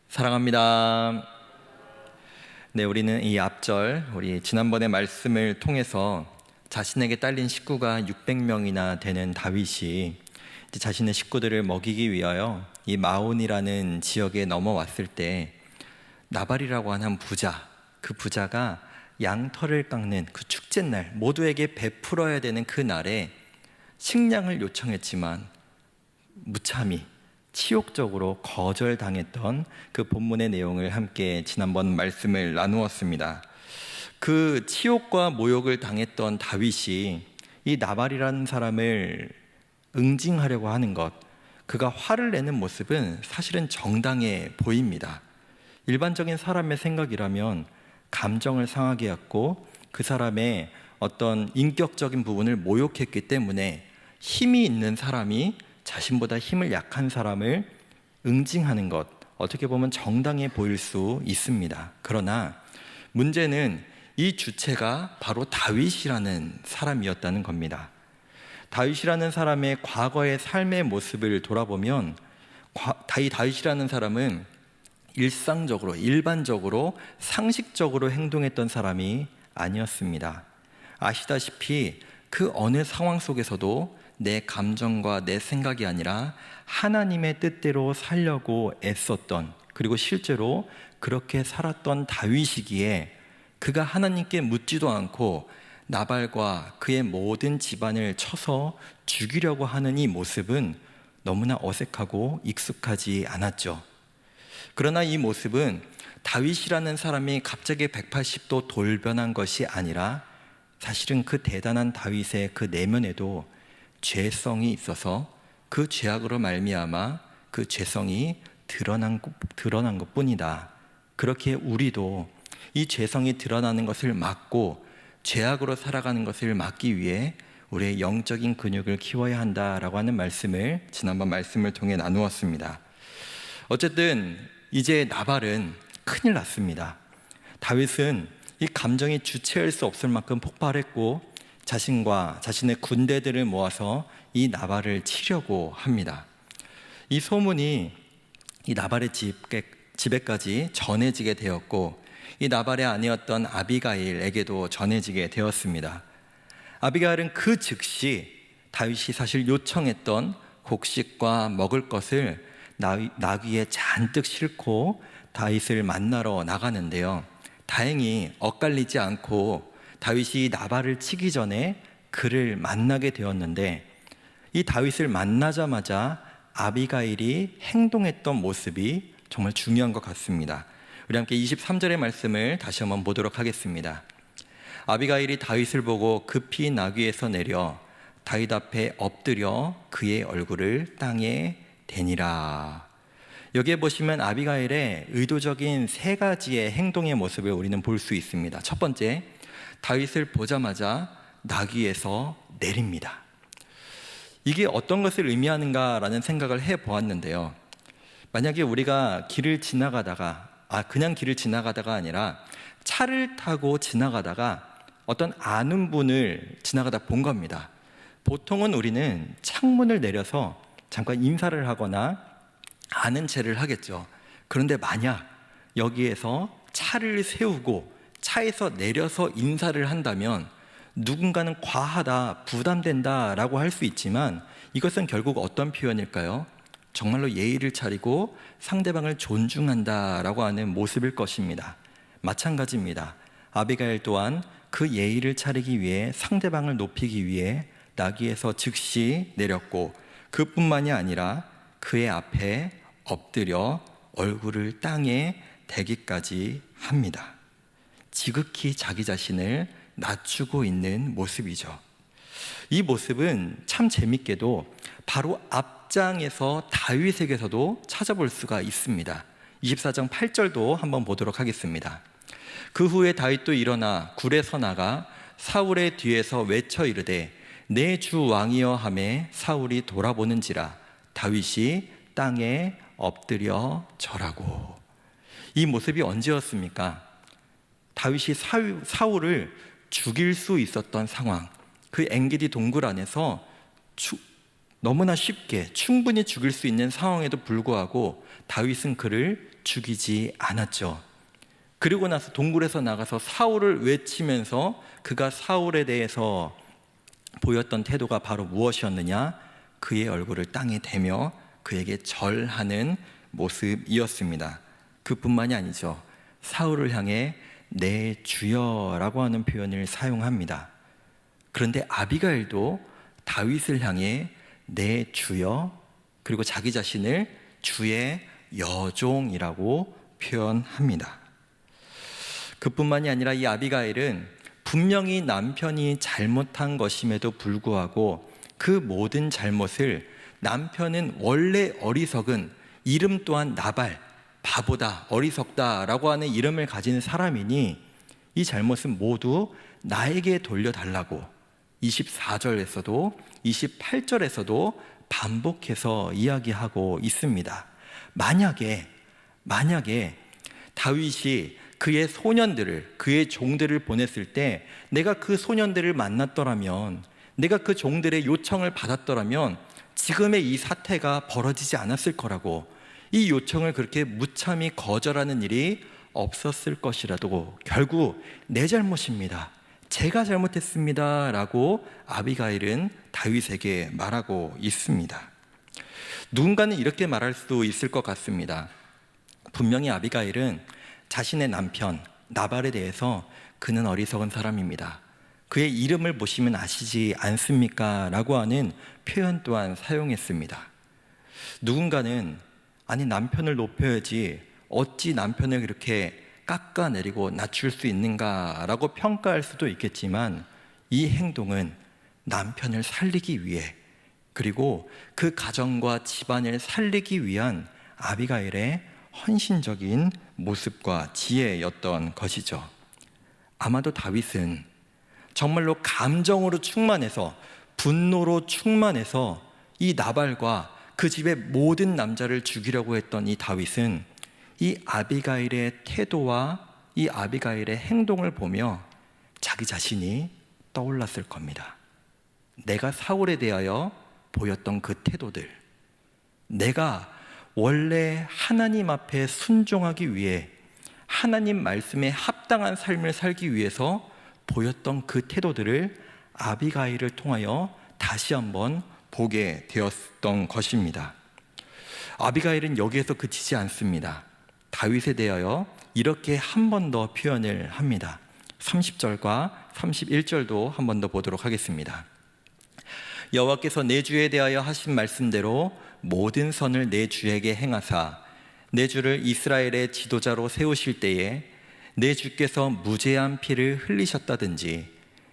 사랑합니다. 네, 우리는 이 앞절 우리 지난번의 말씀을 통해서 자신에게 딸린 식구가 600명이나 되는 다윗이 이제 자신의 식구들을 먹이기 위하여 이 마온이라는 지역에 넘어왔을 때 나발이라고 하는 부자, 그 부자가 양털을 깎는 그 축제날, 모두에게 베풀어야 되는 그 날에 식량을 요청했지만 무참히 치욕적으로 거절당했던 그 본문의 내용을 함께 지난번 말씀을 나누었습니다. 그 치욕과 모욕을 당했던 다윗이 이 나발이라는 사람을 응징하려고 하는 것, 그가 화를 내는 모습은 사실은 정당해 보입니다. 일반적인 사람의 생각이라면 감정을 상하게 했고 그 사람의 어떤 인격적인 부분을 모욕했기 때문에 힘이 있는 사람이 자신보다 힘을 약한 사람을 응징하는 것, 어떻게 보면 정당해 보일 수 있습니다. 그러나 문제는 이 주체가 바로 다윗이라는 사람이었다는 겁니다. 다윗이라는 사람의 과거의 삶의 모습을 돌아보면 다윗이라는 사람은 일상적으로, 일반적으로, 상식적으로 행동했던 사람이 아니었습니다. 아시다시피 그 어느 상황 속에서도 내 감정과 내 생각이 아니라 하나님의 뜻대로 살려고 애썼던, 그리고 실제로 그렇게 살았던 다윗이기에 그가 하나님께 묻지도 않고 나발과 그의 모든 집안을 쳐서 죽이려고 하는 이 모습은 너무나 어색하고 익숙하지 않았죠. 그러나 이 모습은 다윗이라는 사람이 갑자기 180도 돌변한 것이 아니라 사실은 그 대단한 다윗의 그 내면에도 죄성이 있어서 그 죄악으로 말미암아 그 죄성이 드러난 것뿐이다. 그렇게 우리도 이 죄성이 드러나는 것을 막고 죄악으로 살아가는 것을 막기 위해 우리의 영적인 근육을 키워야 한다라고 하는 말씀을 지난번 말씀을 통해 나누었습니다. 어쨌든 이제 나발은 큰일 났습니다. 다윗은 이 감정이 주체할 수 없을 만큼 폭발했고 자신과 자신의 군대들을 모아서 이 나발을 치려고 합니다. 이 소문이 이 나발의 집에까지 전해지게 되었고 이 나발의 아내였던 아비가일에게도 전해지게 되었습니다. 아비가일은 그 즉시 다윗이 사실 요청했던 곡식과 먹을 것을 나귀에 잔뜩 싣고 다윗을 만나러 나가는데요. 다행히 엇갈리지 않고 다윗이 나발을 치기 전에 그를 만나게 되었는데 이 다윗을 만나자마자 아비가일이 행동했던 모습이 정말 중요한 것 같습니다. 우리 함께 23절의 말씀을 다시 한번 보도록 하겠습니다. 아비가일이 다윗을 보고 급히 나귀에서 내려 다윗 앞에 엎드려 그의 얼굴을 땅에 대니라. 여기에 보시면 아비가일의 의도적인 세 가지의 행동의 모습을 우리는 볼 수 있습니다. 첫 번째, 다윗을 보자마자 나귀에서 내립니다. 이게 어떤 것을 의미하는가라는 생각을 해보았는데요. 만약에 우리가 길을 지나가다가 그냥 길을 지나가다가 아니라 차를 타고 지나가다가 어떤 아는 분을 지나가다 본 겁니다. 보통은 우리는 창문을 내려서 잠깐 인사를 하거나 아는 체를 하겠죠. 그런데 만약 여기에서 차를 세우고 차에서 내려서 인사를 한다면 누군가는 과하다, 부담된다 라고 할 수 있지만 이것은 결국 어떤 표현일까요? 정말로 예의를 차리고 상대방을 존중한다 라고 하는 모습일 것입니다. 마찬가지입니다. 아비가일 또한 그 예의를 차리기 위해 상대방을 높이기 위해 나귀에서 즉시 내렸고 그뿐만이 아니라 그의 앞에 엎드려 얼굴을 땅에 대기까지 합니다. 지극히 자기 자신을 낮추고 있는 모습이죠. 이 모습은 참 재밌게도 바로 앞장에서 다윗에게서도 찾아볼 수가 있습니다. 24장 8절도 한번 보도록 하겠습니다. 그 후에 다윗도 일어나 굴에서 나가 사울의 뒤에서 외쳐 이르되 내 주 왕이여 하매 사울이 돌아보는지라 다윗이 땅에 엎드려 절하고. 이 모습이 언제였습니까? 다윗이 사울을 죽일 수 있었던 상황, 그 엔게디 동굴 안에서 너무나 쉽게 충분히 죽일 수 있는 상황에도 불구하고 다윗은 그를 죽이지 않았죠. 그리고 나서 동굴에서 나가서 사울을 외치면서 그가 사울에 대해서 보였던 태도가 바로 무엇이었느냐? 그의 얼굴을 땅에 대며 그에게 절하는 모습이었습니다. 그뿐만이 아니죠. 사울을 향해 내 주여라고 하는 표현을 사용합니다. 그런데 아비가일도 다윗을 향해 내 주여, 그리고 자기 자신을 주의 여종이라고 표현합니다. 그뿐만이 아니라 이 아비가일은 분명히 남편이 잘못한 것임에도 불구하고 그 모든 잘못을, 남편은 원래 어리석은, 이름 또한 나발, 바보다, 어리석다라고 하는 이름을 가진 사람이니 이 잘못은 모두 나에게 돌려달라고 24절에서도 28절에서도 반복해서 이야기하고 있습니다. 만약에 다윗이 그의 소년들을, 그의 종들을 보냈을 때 내가 그 소년들을 만났더라면, 내가 그 종들의 요청을 받았더라면 지금의 이 사태가 벌어지지 않았을 거라고, 이 요청을 그렇게 무참히 거절하는 일이 없었을 것이라도 결국 내 잘못입니다, 제가 잘못했습니다 라고 아비가일은 다윗에게 말하고 있습니다. 누군가는 이렇게 말할 수 있을 것 같습니다. 분명히 아비가일은 자신의 남편 나발에 대해서 그는 어리석은 사람입니다, 그의 이름을 보시면 아시지 않습니까? 라고 하는 표현 또한 사용했습니다. 누군가는 아니 남편을 높여야지 어찌 남편을 그렇게 깎아내리고 낮출 수 있는가 라고 평가할 수도 있겠지만, 이 행동은 남편을 살리기 위해, 그리고 그 가정과 집안을 살리기 위한 아비가일의 헌신적인 모습과 지혜였던 것이죠. 아마도 다윗은 정말로 감정으로 충만해서, 분노로 충만해서 이 나발과 그 집의 모든 남자를 죽이려고 했던 이 다윗은 이 아비가일의 태도와 이 아비가일의 행동을 보며 자기 자신이 떠올랐을 겁니다. 내가 사울에 대하여 보였던 그 태도들, 내가 원래 하나님 앞에 순종하기 위해, 하나님 말씀에 합당한 삶을 살기 위해서 보였던 그 태도들을 아비가일을 통하여 다시 한번 보게 되었던 것입니다. 아비가일은 여기에서 그치지 않습니다. 다윗에 대하여 이렇게 한 번 더 표현을 합니다. 30절과 31절도 한 번 더 보도록 하겠습니다. 여호와께서 내 주에 대하여 하신 말씀대로 모든 선을 내 주에게 행하사 내 주를 이스라엘의 지도자로 세우실 때에 내 주께서 무죄한 피를 흘리셨다든지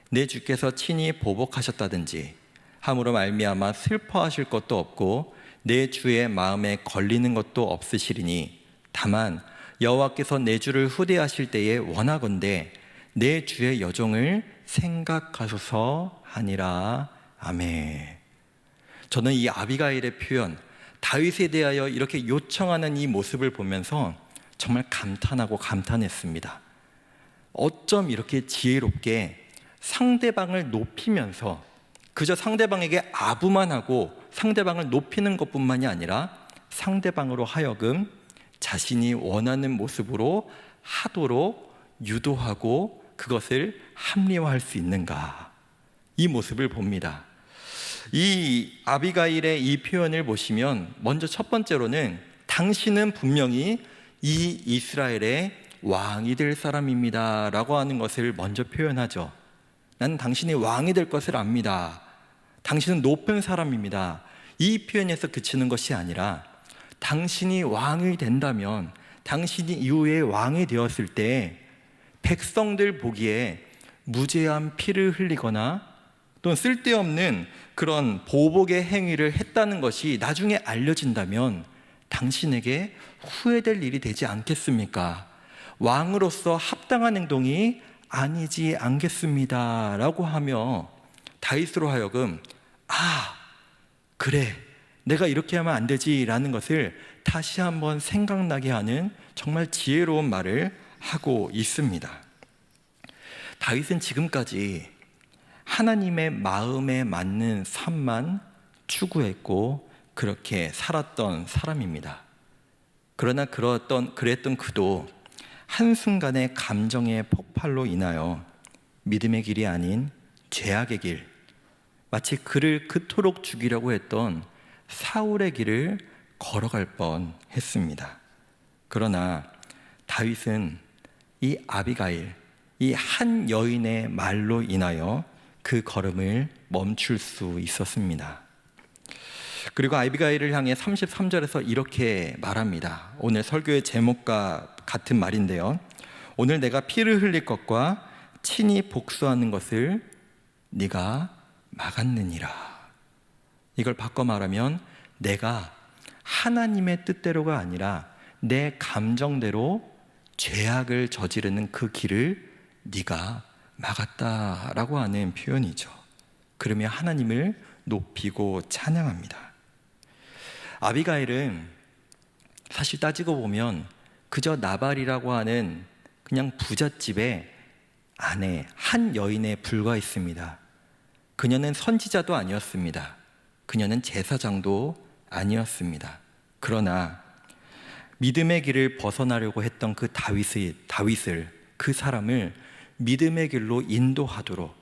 내 주께서 친히 보복하셨다든지 함으로 말미암아 슬퍼하실 것도 없고 내 주의 마음에 걸리는 것도 없으시리니, 다만 여호와께서 내 주를 후대하실 때에 원하건대 내 주의 여종을 생각하소서 하니라. 아멘. 저는 이 아비가일의 표현, 다윗에 대하여 이렇게 요청하는 이 모습을 보면서 정말 감탄하고 감탄했습니다. 어쩜 이렇게 지혜롭게 상대방을 높이면서 그저 상대방에게 아부만 하고 상대방을 높이는 것뿐만이 아니라 상대방으로 하여금 자신이 원하는 모습으로 하도록 유도하고 그것을 합리화할 수 있는가, 이 모습을 봅니다. 이 아비가일의 이 표현을 보시면 먼저 첫 번째로는 당신은 분명히 이 이스라엘의 왕이 될 사람입니다 라고 하는 것을 먼저 표현하죠. 나는 당신이 왕이 될 것을 압니다, 당신은 높은 사람입니다, 이 표현에서 그치는 것이 아니라 당신이 왕이 된다면, 당신이 이후에 왕이 되었을 때 백성들 보기에 무죄한 피를 흘리거나 또는 쓸데없는 그런 보복의 행위를 했다는 것이 나중에 알려진다면 당신에게 후회될 일이 되지 않겠습니까? 왕으로서 합당한 행동이 아니지 않겠습니다 라고 하며 다윗으로 하여금 그래, 내가 이렇게 하면 안 되지 라는 것을 다시 한번 생각나게 하는 정말 지혜로운 말을 하고 있습니다. 다윗은 지금까지 하나님의 마음에 맞는 삶만 추구했고 그렇게 살았던 사람입니다. 그러나 그랬던 그도 한순간의 감정의 폭발로 인하여 믿음의 길이 아닌 죄악의 길, 마치 그를 그토록 죽이려고 했던 사울의 길을 걸어갈 뻔했습니다. 그러나 다윗은 이 아비가일, 이 한 여인의 말로 인하여 그 걸음을 멈출 수 있었습니다. 그리고 아비가일을 향해 33절에서 이렇게 말합니다. 오늘 설교의 제목과 같은 말인데요. 오늘 내가 피를 흘릴 것과 친히 복수하는 것을 네가 막았느니라. 이걸 바꿔 말하면 내가 하나님의 뜻대로가 아니라 내 감정대로 죄악을 저지르는 그 길을 네가 막았다라고 하는 표현이죠. 그러며 하나님을 높이고 찬양합니다. 아비가일은 사실 따지고 보면 그저 나발이라고 하는 그냥 부잣집의 아내, 한 여인에 불과했습니다. 그녀는 선지자도 아니었습니다. 그녀는 제사장도 아니었습니다. 그러나 믿음의 길을 벗어나려고 했던 그 다윗을, 그 사람을 믿음의 길로 인도하도록,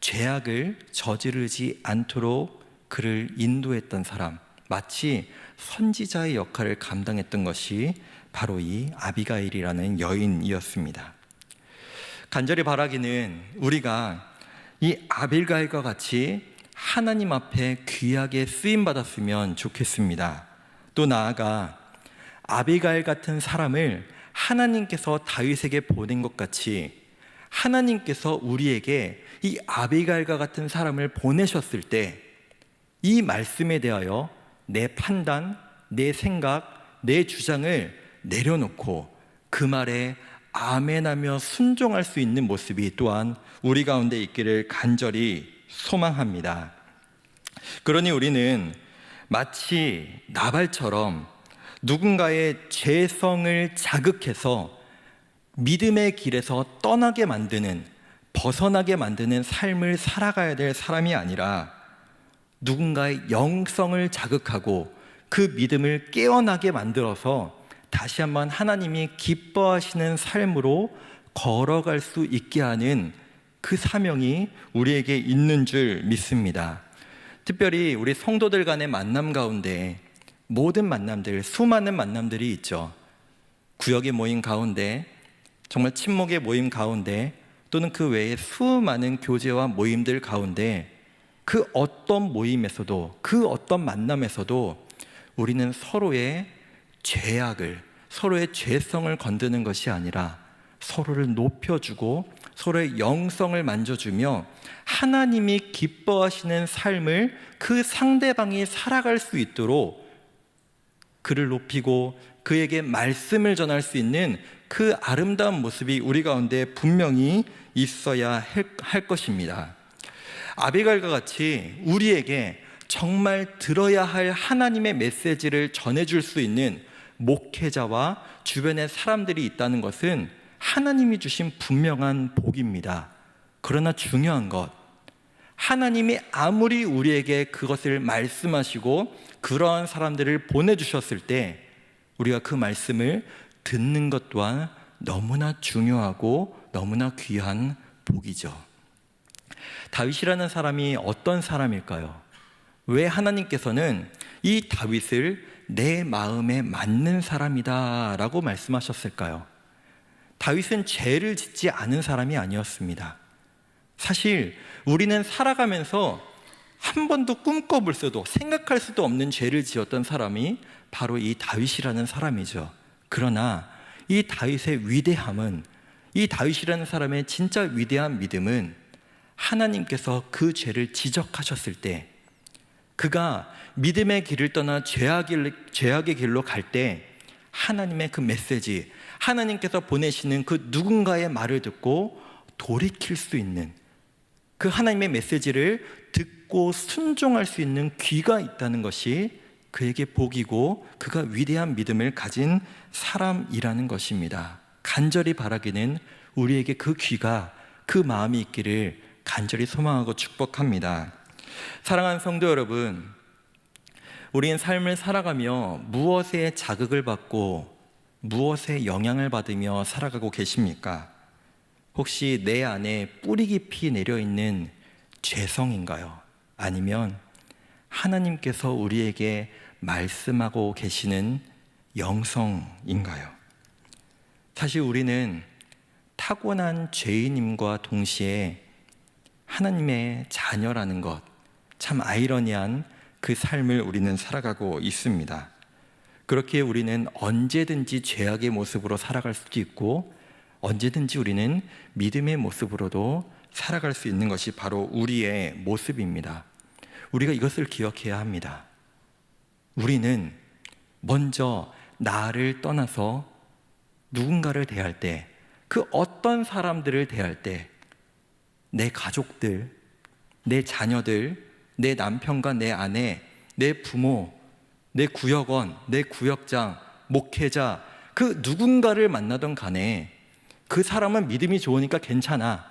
죄악을 저지르지 않도록 그를 인도했던 사람, 마치 선지자의 역할을 감당했던 것이 바로 이 아비가일이라는 여인이었습니다. 간절히 바라기는 우리가 이 아비가일과 같이 하나님 앞에 귀하게 쓰임받았으면 좋겠습니다. 또 나아가 아비가일 같은 사람을 하나님께서 다윗에게 보낸 것 같이 하나님께서 우리에게 이 아비가일과 같은 사람을 보내셨을 때 이 말씀에 대하여 내 판단, 내 생각, 내 주장을 내려놓고 그 말에 아멘하며 순종할 수 있는 모습이 또한 우리 가운데 있기를 간절히 소망합니다. 그러니 우리는 마치 나발처럼 누군가의 죄성을 자극해서 믿음의 길에서 떠나게 만드는, 벗어나게 만드는 삶을 살아가야 될 사람이 아니라 누군가의 영성을 자극하고 그 믿음을 깨어나게 만들어서 다시 한번 하나님이 기뻐하시는 삶으로 걸어갈 수 있게 하는 그 사명이 우리에게 있는 줄 믿습니다. 특별히 우리 성도들 간의 만남 가운데 모든 만남들, 수많은 만남들이 있죠. 구역의 모임 가운데, 정말 친목의 모임 가운데, 또는 그 외에 수많은 교제와 모임들 가운데 그 어떤 모임에서도, 그 어떤 만남에서도 우리는 서로의 죄악을, 서로의 죄성을 건드는 것이 아니라 서로를 높여주고 서로의 영성을 만져주며 하나님이 기뻐하시는 삶을 그 상대방이 살아갈 수 있도록 그를 높이고 그에게 말씀을 전할 수 있는 그 아름다운 모습이 우리 가운데 분명히 있어야 할 것입니다. 아비가일과 같이 우리에게 정말 들어야 할 하나님의 메시지를 전해줄 수 있는 목회자와 주변의 사람들이 있다는 것은 하나님이 주신 분명한 복입니다. 그러나 중요한 것, 하나님이 아무리 우리에게 그것을 말씀하시고 그러한 사람들을 보내주셨을 때 우리가 그 말씀을 듣는 것 또한 너무나 중요하고 너무나 귀한 복이죠. 다윗이라는 사람이 어떤 사람일까요? 왜 하나님께서는 이 다윗을 내 마음에 맞는 사람이다 라고 말씀하셨을까요? 다윗은 죄를 짓지 않은 사람이 아니었습니다. 사실 우리는 살아가면서 한 번도 꿈꿔볼 수도 생각할 수도 없는 죄를 지었던 사람이 바로 이 다윗이라는 사람이죠. 그러나 이 다윗의 위대함은, 이 다윗이라는 사람의 진짜 위대한 믿음은 하나님께서 그 죄를 지적하셨을 때, 그가 믿음의 길을 떠나 죄악의 길로 갈 때 하나님의 그 메시지, 하나님께서 보내시는 그 누군가의 말을 듣고 돌이킬 수 있는, 그 하나님의 메시지를 듣고 순종할 수 있는 귀가 있다는 것이 그에게 복이고 그가 위대한 믿음을 가진 사람이라는 것입니다. 간절히 바라기는 우리에게 그 귀가, 그 마음이 있기를 간절히 소망하고 축복합니다. 사랑하는 성도 여러분, 우리는 삶을 살아가며 무엇에 자극을 받고 무엇에 영향을 받으며 살아가고 계십니까? 혹시 내 안에 뿌리 깊이 내려있는 죄성인가요? 아니면 하나님께서 우리에게 말씀하고 계시는 영성인가요? 사실 우리는 타고난 죄인임과 동시에 하나님의 자녀라는 것, 참 아이러니한 그 삶을 우리는 살아가고 있습니다. 그렇기에 우리는 언제든지 죄악의 모습으로 살아갈 수도 있고 언제든지 우리는 믿음의 모습으로도 살아갈 수 있는 것이 바로 우리의 모습입니다. 우리가 이것을 기억해야 합니다. 우리는 먼저 나를 떠나서 누군가를 대할 때, 그 어떤 사람들을 대할 때 내 가족들, 내 자녀들, 내 남편과 내 아내, 내 부모, 내 구역원, 내 구역장, 목회자, 그 누군가를 만나던 간에 그 사람은 믿음이 좋으니까 괜찮아.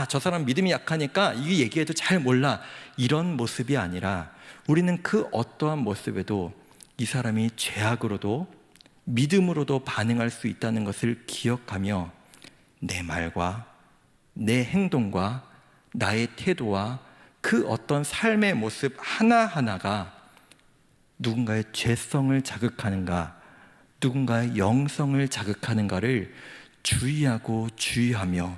저 사람 믿음이 약하니까 이 얘기해도 잘 몰라. 이런 모습이 아니라 우리는 그 어떠한 모습에도 이 사람이 죄악으로도 믿음으로도 반응할 수 있다는 것을 기억하며 내 말과 내 행동과 나의 태도와 그 어떤 삶의 모습 하나하나가 누군가의 죄성을 자극하는가, 누군가의 영성을 자극하는가를 주의하고 주의하며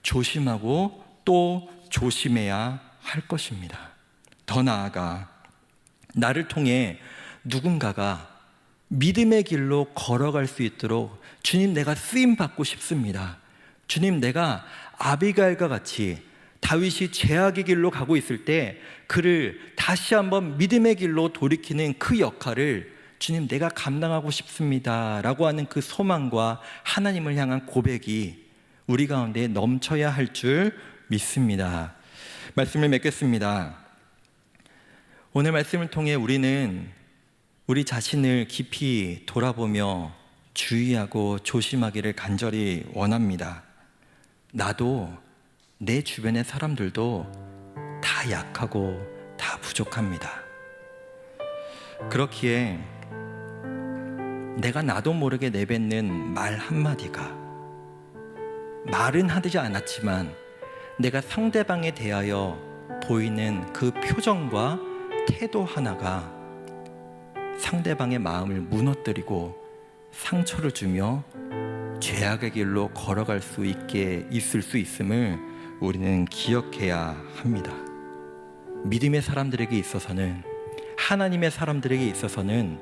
조심하고 또 조심해야 할 것입니다. 더 나아가 나를 통해 누군가가 믿음의 길로 걸어갈 수 있도록 주님, 내가 쓰임 받고 싶습니다. 주님, 내가 아비가일과 같이 다윗이 죄악의 길로 가고 있을 때 그를 다시 한번 믿음의 길로 돌이키는 그 역할을 주님, 내가 감당하고 싶습니다 라고 하는 그 소망과 하나님을 향한 고백이 우리 가운데 넘쳐야 할 줄 믿습니다. 말씀을 맺겠습니다. 오늘 말씀을 통해 우리는 우리 자신을 깊이 돌아보며 주의하고 조심하기를 간절히 원합니다. 나도 내 주변의 사람들도 다 약하고 다 부족합니다. 그렇기에 내가 나도 모르게 내뱉는 말 한마디가, 말은 하지 않았지만 내가 상대방에 대하여 보이는 그 표정과 태도 하나가 상대방의 마음을 무너뜨리고 상처를 주며 죄악의 길로 걸어갈 수 있게 있을 수 있음을 우리는 기억해야 합니다. 믿음의 사람들에게 있어서는, 하나님의 사람들에게 있어서는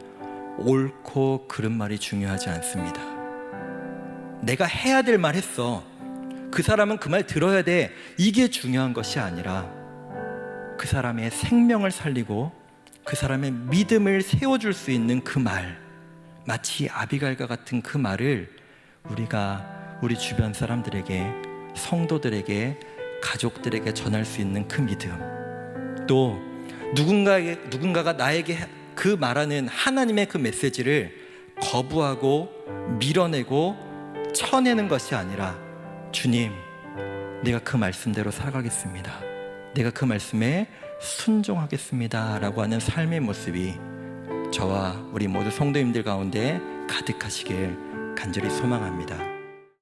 옳고 그른 말이 중요하지 않습니다. 내가 해야 될 말 했어, 그 사람은 그 말 들어야 돼, 이게 중요한 것이 아니라 그 사람의 생명을 살리고 그 사람의 믿음을 세워줄 수 있는 그 말, 마치 아비가일과 같은 그 말을 우리가 우리 주변 사람들에게, 성도들에게, 가족들에게 전할 수 있는 그 믿음, 또 누군가가 나에게 그 말하는 하나님의 그 메시지를 거부하고 밀어내고 쳐내는 것이 아니라 주님, 내가 그 말씀대로 살아가겠습니다, 내가 그 말씀에 순종하겠습니다 라고 하는 삶의 모습이 저와 우리 모두 성도님들 가운데 가득하시길 간절히 소망합니다.